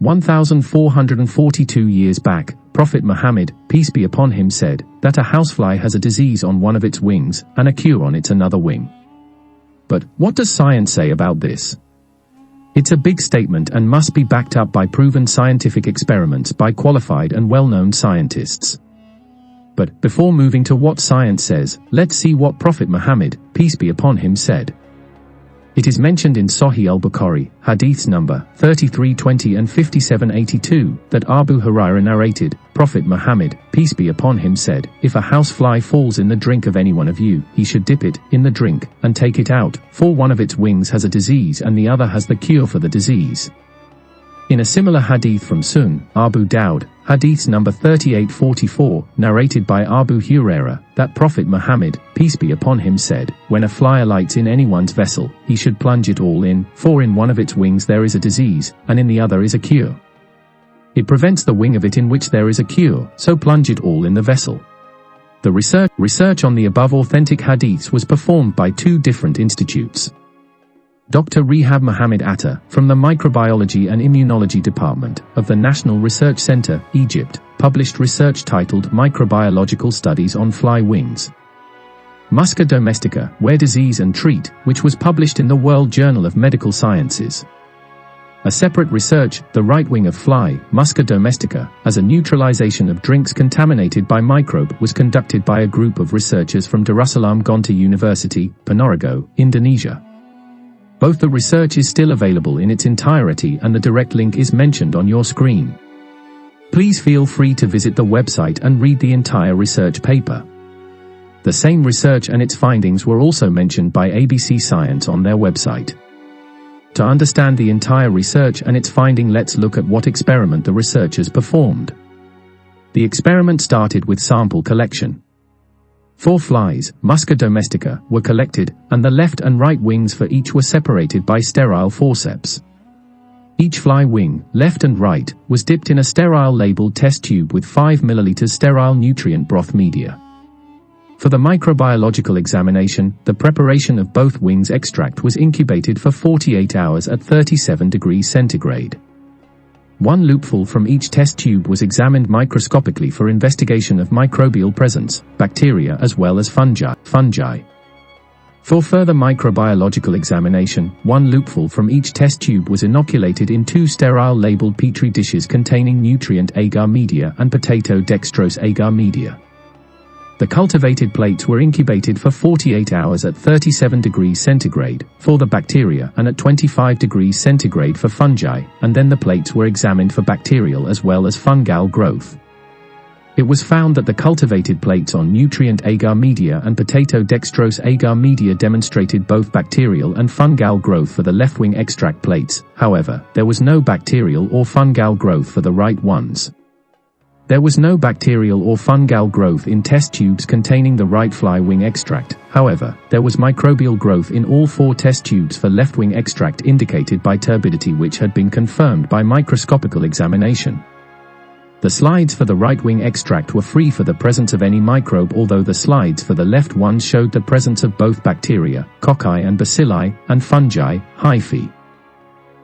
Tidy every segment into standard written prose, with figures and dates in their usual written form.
1,442 years back, Prophet Muhammad, peace be upon him, said that a housefly has a disease on one of its wings and a cure on its another wing. But what does science say about this? It's a big statement and must be backed up by proven scientific experiments by qualified and well-known scientists. But before moving to what science says, let's see what Prophet Muhammad, peace be upon him, said. It is mentioned in Sahih al-Bukhari, hadiths number 3320 and 5782, that Abu Hurairah narrated, Prophet Muhammad, peace be upon him, said, if a housefly falls in the drink of any one of you, he should dip it in the drink and take it out, for one of its wings has a disease and the other has the cure for the disease. In a similar hadith from Sunan Abu Dawud, hadith number 3844, narrated by Abu Hurairah, that Prophet Muhammad, peace be upon him, said, when a fly alights in anyone's vessel, he should plunge it all in, for in one of its wings there is a disease, and in the other is a cure. It prevents the wing of it in which there is a cure, so plunge it all in the vessel. The research on the above authentic hadiths was performed by two different institutes. Dr. Rehab Muhammad Atta, from the Microbiology and Immunology Department of the National Research Center, Egypt, published research titled Microbiological Studies on Fly Wings. Musca domestica, Where Disease and Treat, which was published in the World Journal of Medical Sciences. A separate research, The Right Wing of Fly, Musca domestica, as a neutralization of drinks contaminated by microbe, was conducted by a group of researchers from Darussalam Gonta University, Ponorogo, Indonesia. Both the research is still available in its entirety and the direct link is mentioned on your screen. Please feel free to visit the website and read the entire research paper. The same research and its findings were also mentioned by ABC Science on their website. To understand the entire research and its finding, let's look at what experiment the researchers performed. The experiment started with sample collection. 4 flies, Musca domestica, were collected, and the left and right wings for each were separated by sterile forceps. Each fly wing, left and right, was dipped in a sterile labeled test tube with 5 ml sterile nutrient broth media. For the microbiological examination, the preparation of both wings extract was incubated for 48 hours at 37 degrees centigrade. 1 loopful from each test tube was examined microscopically for investigation of microbial presence, bacteria as well as fungi. For further microbiological examination, 1 loopful from each test tube was inoculated in 2 sterile labeled petri dishes containing nutrient agar media and potato dextrose agar media. The cultivated plates were incubated for 48 hours at 37 degrees centigrade for the bacteria and at 25 degrees centigrade for fungi, and then the plates were examined for bacterial as well as fungal growth. It was found that the cultivated plates on nutrient agar media and potato dextrose agar media demonstrated both bacterial and fungal growth for the left wing extract plates. However, there was no bacterial or fungal growth for the right ones. There was no bacterial or fungal growth in test tubes containing the right fly wing extract. However, there was microbial growth in all 4 test tubes for left wing extract indicated by turbidity, which had been confirmed by microscopical examination. The slides for the right wing extract were free for the presence of any microbe, although the slides for the left ones showed the presence of both bacteria, cocci and bacilli, and fungi, hyphae.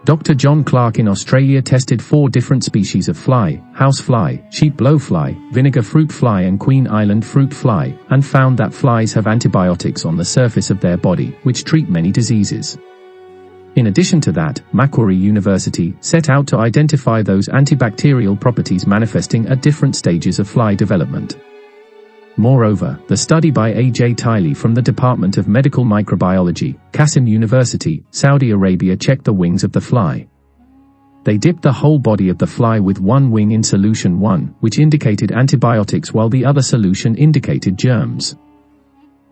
Dr. John Clark in Australia tested 4 different species of fly, house fly, sheep blowfly, vinegar fruit fly and Queen Island fruit fly, and found that flies have antibiotics on the surface of their body, which treat many diseases. In addition to that, Macquarie University set out to identify those antibacterial properties manifesting at different stages of fly development. Moreover, the study by A.J. Tiley from the Department of Medical Microbiology, Qasim University, Saudi Arabia checked the wings of the fly. They dipped the whole body of the fly with 1 wing in solution 1, which indicated antibiotics while the other solution indicated germs.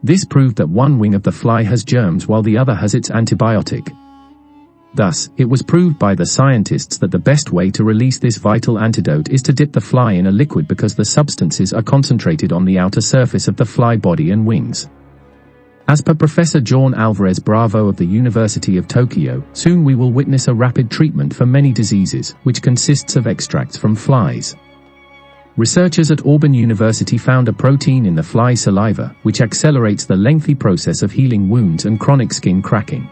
This proved that 1 wing of the fly has germs while the other has its antibiotic. Thus, it was proved by the scientists that the best way to release this vital antidote is to dip the fly in a liquid because the substances are concentrated on the outer surface of the fly body and wings. As per Professor Jorge Alvarez Bravo of the University of Tokyo, soon we will witness a rapid treatment for many diseases, which consists of extracts from flies. Researchers at Auburn University found a protein in the fly saliva, which accelerates the lengthy process of healing wounds and chronic skin cracking.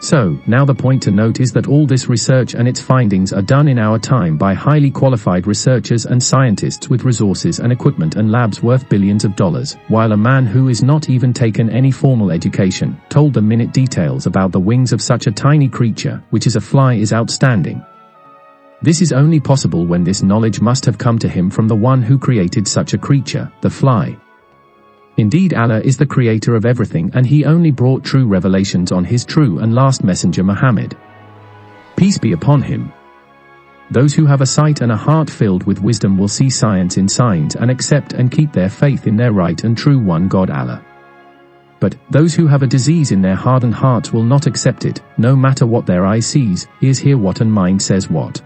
So, now the point to note is that all this research and its findings are done in our time by highly qualified researchers and scientists with resources and equipment and labs worth billions of dollars, while a man who is not even taken any formal education, told the minute details about the wings of such a tiny creature, which is a fly, is outstanding. This is only possible when this knowledge must have come to him from the one who created such a creature, the fly. Indeed, Allah is the creator of everything, and he only brought true revelations on his true and last messenger Muhammad. Peace be upon him. Those who have a sight and a heart filled with wisdom will see science in signs and accept and keep their faith in their right and true one God Allah. But those who have a disease in their hardened hearts will not accept it, no matter what their eye sees, ears hear what, and mind says what.